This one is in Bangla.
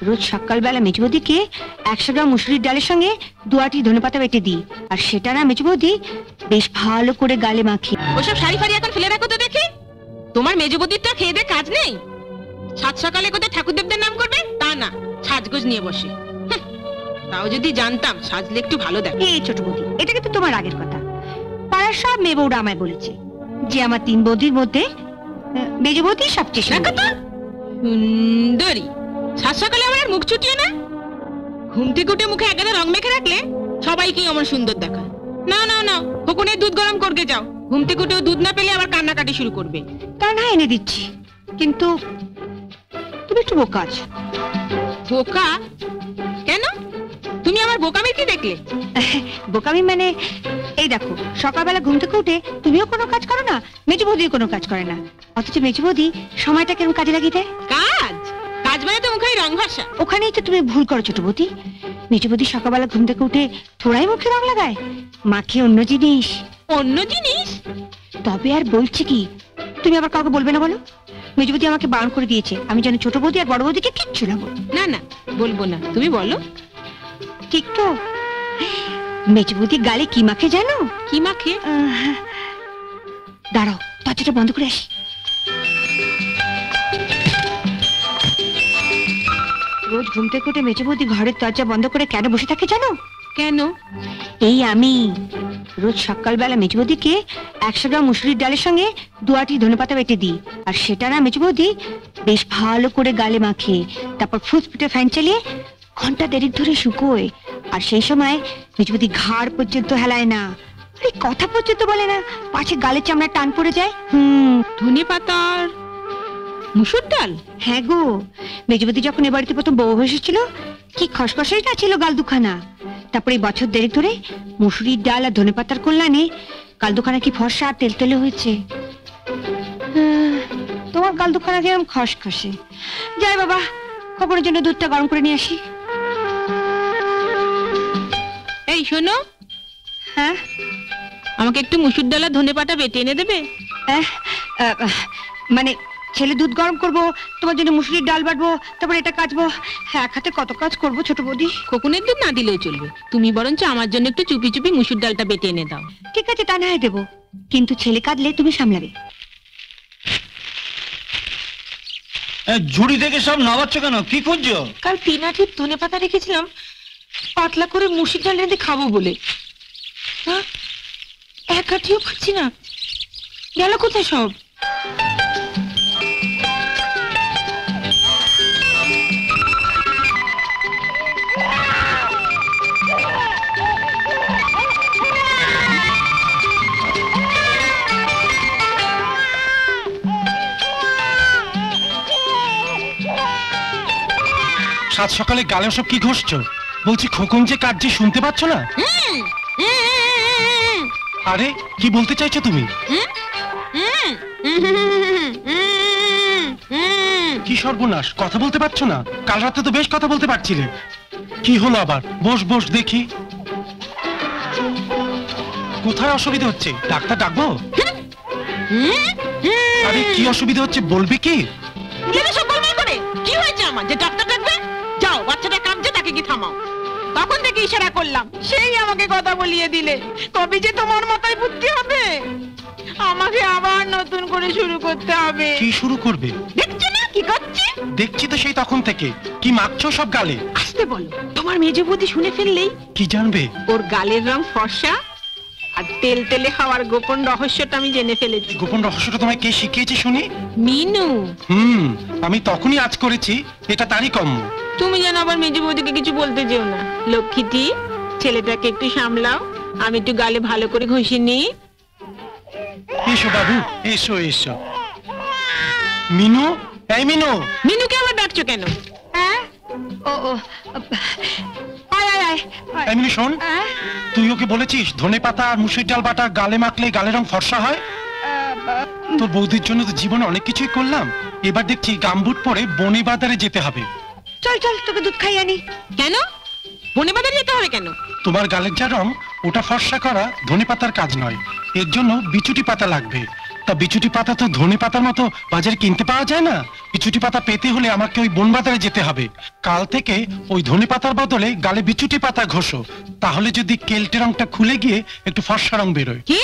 রোজ সকালবেলা মেজো বৌদিকে 100 গ্রাম মুসুরির ডালের সঙ্গে 2 আঁটি ধনেপাতা বেটে দিই, আর সেটা না মেজো বৌদি বেশ ভালো করে গালে মাখি। ওসব শাড়ি ফাড়ি এখন ফেলে রাখো তো দেখি। তোমার মেজো বৌদির তো খেয়ে দে কাজ নেই। সাত সকালে কোথায় ঠাকুরদেবদের নাম করবে তা না, সাজগোজ নিয়ে বসে। তাও যদি জানতাম সাজলে একটু ভালো দেখ। এই ছোট বৌদি, এটা কিন্তু তোমার আগের কথা। পাড়ার সব মেয়ে বউরা আমায় বলেছে যে আমার 3 বৌদির মধ্যে মেজো বৌদি সবচেয়ে সুন্দরী। সাত সকালে আমার মুখ চুটিয়ে না, ঘুম থেকে উঠে মুখে একগাদা রং মেখে রাখলে সবাইকেই আমার সুন্দর দেখায়। না না না, ফকুনের দুধ গরম করকে যাও। ঘুম থেকে উঠেও দুধ না পেলে আবার কান্নাকাটি শুরু করবে। তা না এনে দিচ্ছি, কিন্তু তুমি একটু বোকা আছো। বোকা কেন? তুমি আমার বোকামি কি দেখলে? বোকামি মানে এই দেখো, সকালবেলা ঘুম থেকে উঠে তুমিও কোনো কাজ করো না, মেজো বৌদিও কোনো কাজ করে না, অথচ মেজো বৌদি সময়টা কেমন কাজে লাগিয়ে দেয়। কাজ কাজ মানে তো মুখে রং ঘষা। ওখানেই তো তুমি ভুল করো ছোট বৌদি। মেজো বৌদি সকালবেলা ঘুম থেকে উঠে থোড়াই মুখে রং লাগায়, মাখে অন্য জিনিস। অন্য জিনিস? তবে আর বলছি কি, তুমি আবার কাউকে বলবে না বলো। মেজো বৌদি আমাকে বারণ করে দিয়েছে, আমি যেন ছোট বৌদি আর বড় বৌদিকে কিচ্ছু না বলি। না না বলবো না, তুমি বলো। ঠিক তো। মেজো বৌদি গালে কি মাখে জানো? কি মাখে? দাঁড়াও, দরজাটা বন্ধ করে আসি। রোজ ঘুম থেকে উঠে মেজো বৌদি ঘরের দরজা বন্ধ করে কেন বসে থাকে জানো? কেন? এই আমি রোজ সকালবেলা মেজো বৌদিকে 100 গ্রাম মুসুরির ডালের সঙ্গে 2 আঁটি ধনেপাতা বেটে দিই, আর সেটা না মেজো বৌদি বেশ ভালো করে গালে মাখে, তারপর ফুসফুটে ফ্যান চালিয়ে ঘন্টা দেড়েক ধরে শুকোয়। আর সেই সময় মেজো বৌদি ঘাড় পর্যন্ত হেলায় না, আরে কথা পর্যন্ত বলে না, পাছে গালের চামড়া টান পড়ে যায়। ধনেপাতার মুসুর ডাল? হ্যাঁ গো, মেজো বৌদি যখন এ বাড়িতে প্রথম বউ এসেছিল কি খসখসাই না ছিল গাল দুখানা। তারপরে বছর দেড়েক ধরে মুসুরির ডাল আর ধনেপাতার কল্যাণে গাল দুখানা কি ফর্সা আর তেলতেলে হয়েছে। তোমার গাল দুখানা কেমন খসখসে। যাই বাবা, খবরের জন্য দুধটা গরম করে নিয়ে আসি। এই শোনো। হ্যাঁ, আমাকে একটু মুসুর ডাল আর ধনেপাতা বেটে এনে দেবে? মানে ছেলে দুধ গরম করবো, তোমার জন্য মুসুরির ডাল বাটবো, তারপর এটা কাচবো, এক হাতে কত কাজ করবো ছোট বৌদি। খোকনের দুধ না দিলেও চলবে, তুমি বরঞ্চ আমার জন্য একটু চুপি চুপি মুসুর ডালটা বেটে এনে দাও। ঠিক আছে, তা না হয় দেবো, কিন্তু ছেলে কাঁদলে তুমি সামলাবে। ঝুড়ি থেকে সব নামাচ্ছ কেন? কি খুঁজছো? কাল 3 আঁটি ধনেপাতা রেখেছিলাম পাতলা করে মুসুর ডাল রেঁধে খাবো বলে। 1 আঁটিও পাচ্ছি না, গেল কোথায় সব? সাত সকালে গালে সব কি ঘষছো? বলছি খোকন যে কাঁদছে শুনতে পাচ্ছ না? আরে কি বলতে চাইছো তুমি? কি সর্বনাশ, কথা বলতে পারছো না? কাল রাতে তো বেশ কথা বলতে পারছিলে। কি হলো আবার? বস বস দেখি। কোথায় অসুবিধা হচ্ছে? ডাক্তার ডাকবো? আরে কি অসুবিধা হচ্ছে বলবে কি? কি হয়েছে আমার যে ডাক্তার ডাকবে? যাও, বাচ্চাটা কাঁদছে, তাকে কি থামাও। তখন থেকে ইশারা করলাম, সেই আমাকে কথা বলিয়ে দিলে। কবে যে তোমার মাথায় বুদ্ধি হবে? আমাকে আবার নতুন করে শুরু করতে হবে। কি শুরু করবে? দেখছো না কি করছি? দেখছি তো সেই তখন থেকে। কি মাখছো সব গালে? আসতে বলো, তোমার মেজো বৌদি শুনে ফেললেই কি জানবে? ওর গালের রং ফর্সা আর তেল তেলে হওয়ার গোপন রহস্যটা আমি জেনে ফেলেছি। গোপন রহস্যটা তোমায় কে শিখিয়েছে শুনি? মিনু। আমি তখনই আজ করেছি, এটা তারই কম্য। তুমি যেন আবার মেজো বৌদিকে কিছু বলতে যেও না। লক্ষ্মীটি, ছেলেটাকে একটু সামলাও, আমি একটু গালে ভালো করে ঘষে নিই। এসো বাবু, এসো এসো। মিনু, এই মিনু। মিনুকে আবার ডাকছো কেন? এই মিনু শোন, তুই ওকে বলেছিস ধনেপাতা আর মুসুর ডাল বাটা গালে মাখলে গালের রং ফর্সা হয়? তোর বৌদির জন্য তো জীবনে অনেক কিছুই করলাম, এবার দেখছি গামবুট পরে বনে বাজারে যেতে হবে। চল চল, তোকে দুধ খাইয়ে আনি। কেন বনে বাজারে যেতে হবে কেন? তোমার গালের যা রং ওটা ফর্সা করা ধনেপাতার কাজ নয়, এর জন্য বিচুটি পাতা লাগবে। তা বিচুটি পাতা তো ধনে পাতার মতো বাজারে কিনতে পাওয়া যায় না। বিচুটি পাতা পেতে হলে আমাকে ওই বন বাজারে যেতে হবে। কাল থেকে ওই ধনে পাতার বদলে গালে বিচুটি পাতা ঘষো, তাহলে যদি কেলটে রংটা খুলে গিয়ে একটু ফর্সা রং বেরোয়। কি